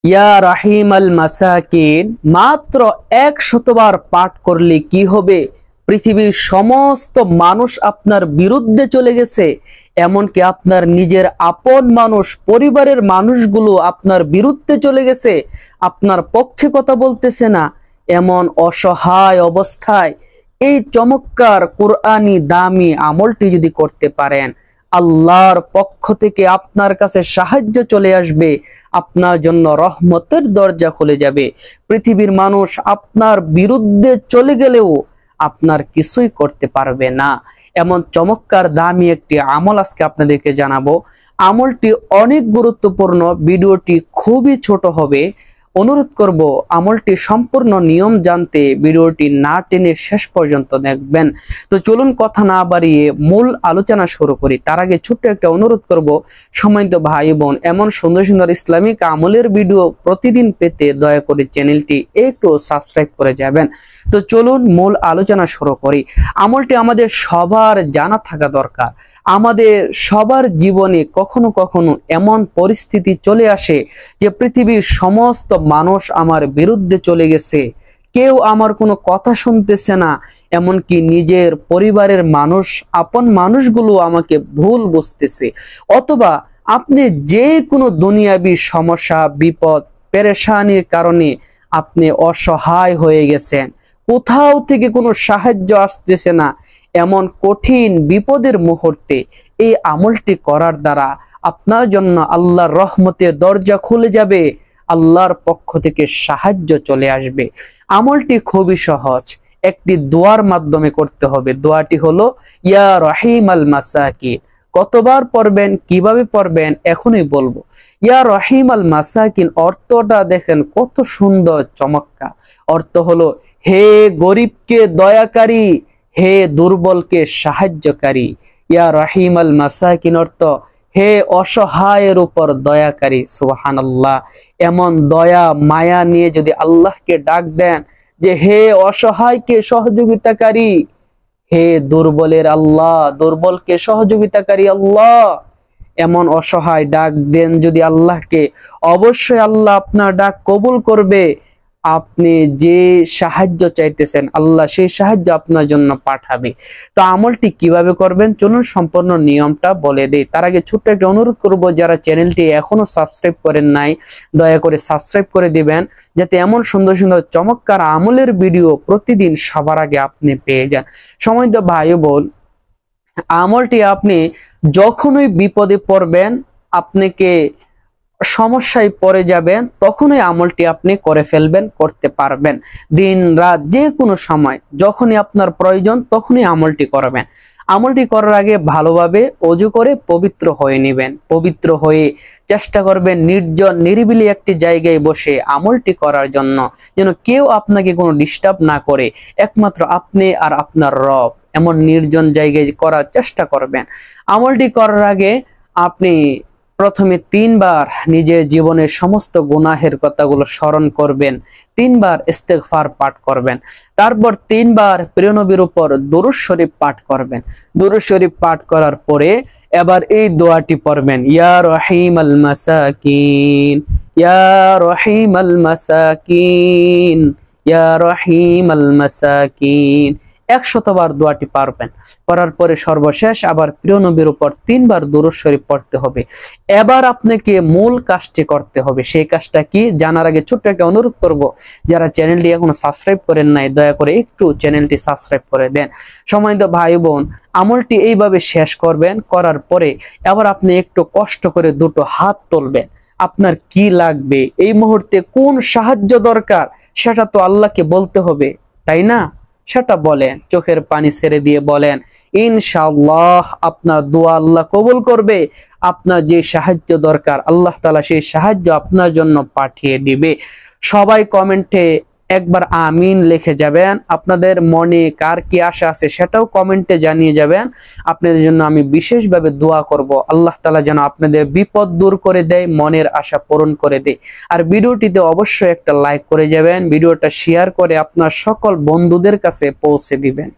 ইয়া রাহিমাল মাসাকিন মাত্র 100বার পাঠ করলে কি হবে? পৃথিবীর সমস্ত মানুষ আপনার বিরুদ্ধে চলে গেছে, এমনকি আপনার নিজের আপন মানুষ, পরিবারের মানুষগুলো আপনার বিরুদ্ধে চলে গেছে, আপনার পক্ষে কথা বলতেছে না। এমন অসহায় অবস্থায় এই চমৎকার কোরআনি দামি আমলটি যদি করতে পারেন, আল্লাহর পক্ষ থেকে আপনার কাছে সাহায্য চলে আসবে, আপনার জন্য রহমতের দরজা খুলে যাবে। পৃথিবীর মানুষ আপনার বিরুদ্ধে চলে গেলেও আপনার কিছুই করতে পারবে না। এমন চমৎকার দামি একটি আমল আজকে আপনাদেরকে জানাবো। আমলটি অনেক গুরুত্বপূর্ণ, ভিডিওটি খুবই ছোট হবে। অনুরোধ করব আমলটি সম্পূর্ণ নিয়ম জানতে ভিডিওটি না টেনে শেষ পর্যন্ত দেখবেন। তো চলুন কথা না বাড়িয়ে মূল আলোচনা শুরু করি। তার আগে ছোট্ট একটা অনুরোধ করব, সম্মানিত ভাই বোন, এমন সুন্দর সুন্দর ইসলামিক আমলের ভিডিও প্রতিদিন পেতে দয়া করে চ্যানেলটি একটু সাবস্ক্রাইব করে যাবেন। তো চলুন মূল আলোচনা শুরু করি। আমলটি আমাদের সবার জানা থাকা দরকার। আমাদের সবার জীবনে কখনো কখনো এমন পরিস্থিতি চলে আসে যে পৃথিবীর সমস্ত মানুষ আমার বিরুদ্ধে চলে গেছে, কেউ আমার কোনো কথা শুনতেছে না, এমনকি নিজের পরিবারের মানুষ, আপন মানুষগুলো আমাকে ভুল বুঝতেছে। অথবা আপনি যে কোনো দুনিয়াবী সমস্যা, বিপদ, পেরেশানির কারণে আপনি অসহায় হয়ে গেছেন, কোথাও থেকে কোনো সাহায্য আসতেছে না। এমন কঠিন বিপদের মুহূর্তে এই আমলটি করার দ্বারা আপনার জন্য আল্লাহর রহমতের দরজা খুলে যাবে, আল্লাহর পক্ষ থেকে সাহায্য চলে আসবে। আমলটি খুবই সহজ, একটি দোয়ার মাধ্যমে করতে হবে। দোয়াটি হলো ইয়া রহিমাল মাসাকিন। কতবার পড়বেন, কিভাবে পড়বেন এখনই বলবো। ইয়া রহিমাল মাসাকিন অর্থটা দেখেন কত সুন্দর চমৎকার। অর্থ হলো হে গরিবকে দয়াকারী, হে দুর্বলকে সাহায্যকারী। ইয়া রহিমাল মাসাকিন অর্থ হে অসহায়ের উপর দয়াকারী। সুবহানাল্লাহ। এমন দয়া মায়া নিয়ে যদি আল্লাহকে ডাক দেন যে হে অসহায়কে সহযোগিতাকারী, হে দুর্বলের আল্লাহ, দুর্বলকে সহযোগিতাকারী আল্লাহ, এমন অসহায় ডাক দেন যদি আল্লাহকে, অবশ্যই আল্লাহ আপনার ডাক কবুল করবে। আপনি যে সাহায্য চাইতেছেন আল্লাহ সেই সাহায্য আপনার জন্য পাঠাবে। তো আমলটি কিভাবে করবেন চলুন সম্পূর্ণ নিয়মটা বলে দেই। তার আগে ছোট্ট একটা অনুরোধ করব, যারা চ্যানেলটি এখনো সাবস্ক্রাইব করেন নাই দয়া করে সাবস্ক্রাইব করে দিবেন, যাতে এমন সুন্দর সুন্দর চমৎকার আমলের ভিডিও প্রতিদিন সবার আগে আপনি পেয়ে যান। সম্মানিত ভাই বোন, আমলটি আপনি যখনই বিপদে পড়বেন, আপনাকে সমস্যায় পড়ে যাবেন, তখনই আমলটি আপনি করে ফেলবেন, করতে পারবেন। দিন রাত যে কোনো সময় যখনই আপনার প্রয়োজন তখনই আমলটি করবেন। আমলটি করার আগে ভালোভাবে ওযু করে পবিত্র হয়ে নেবেন। পবিত্র হয়ে চেষ্টা করবেন নির্জন নিরিবিলি একটি জায়গায় বসে আমলটি করার জন্য, যেন কেউ আপনাকে কোনো ডিস্টার্ব না করে, একমাত্র আপনি আর আপনার রব। এমন নির্জন জায়গায় করার চেষ্টা করবেন। আমলটি করার আগে আপনি প্রথমে 3বার নিজের জীবনের সমস্ত গুনাহের কথাগুলো স্মরণ করবেন, 3বার ইস্তেগফার পাঠ করবেন, তারপর 3বার প্রিয় নবীর উপর দুরূদ শরীফ পাঠ করবেন। দুরূদ শরীফ পাঠ করার পরে এবার এই দোয়াটি পড়বেন, ইয়া রহিমাল মাসাকিন, ইয়া রহিমাল মাসাকিন, ইয়া রহিমাল মাসাকিন। 100বার দোয়াটি পারবেন। পড়ার পরে সর্বশেষ আবার প্রিয় নবীর উপর 3বার দুরূদ শরীফ পড়তে হবে। এবার আপনাকে মূল কাজটি করতে হবে। সেই কাজটা কি জানার আগে ছোট্ট একটা অনুরোধ করব, যারা চ্যানেলটি এখনো সাবস্ক্রাইব করেন নাই দয়া করে একটু চ্যানেলটি সাবস্ক্রাইব করে দেন। সম্মানিত ভাই বোন, আমলটি এইভাবে শেষ করবেন। করার পরে এবার আপনি একটু কষ্ট করে দুটো হাত তুলবেন। আপনার কি লাগবে, এই মুহূর্তে কোন সাহায্য দরকার সেটা তো আল্লাহকে বলতে হবে, তাই না? সেটা বলেন, চোখের পানি ছেড়ে দিয়ে বলেন, ইনশাআল্লাহ আপনার দোয়া আল্লাহ কবুল করবে। আপনার যে সাহায্য দরকার আল্লাহ তাআলা সেই সাহায্য আপনার জন্য পাঠিয়ে দিবে। সবাই কমেন্টে একবার আমিন লিখে যাবেন। আপনাদের মনে কার কি আশা আছে সেটাও কমেন্টে জানিয়ে যাবেন। আপনাদের জন্য আমি বিশেষভাবে দোয়া করব, আল্লাহ তাআলা যেন আপনাদের বিপদ দূর করে দেয়, মনের আশা পূরণ করে দেয়। আর ভিডিওটিতে অবশ্যই একটা লাইক করে যাবেন, ভিডিওটা শেয়ার করে আপনার সকল বন্ধুদের কাছে পৌঁছে দিবেন।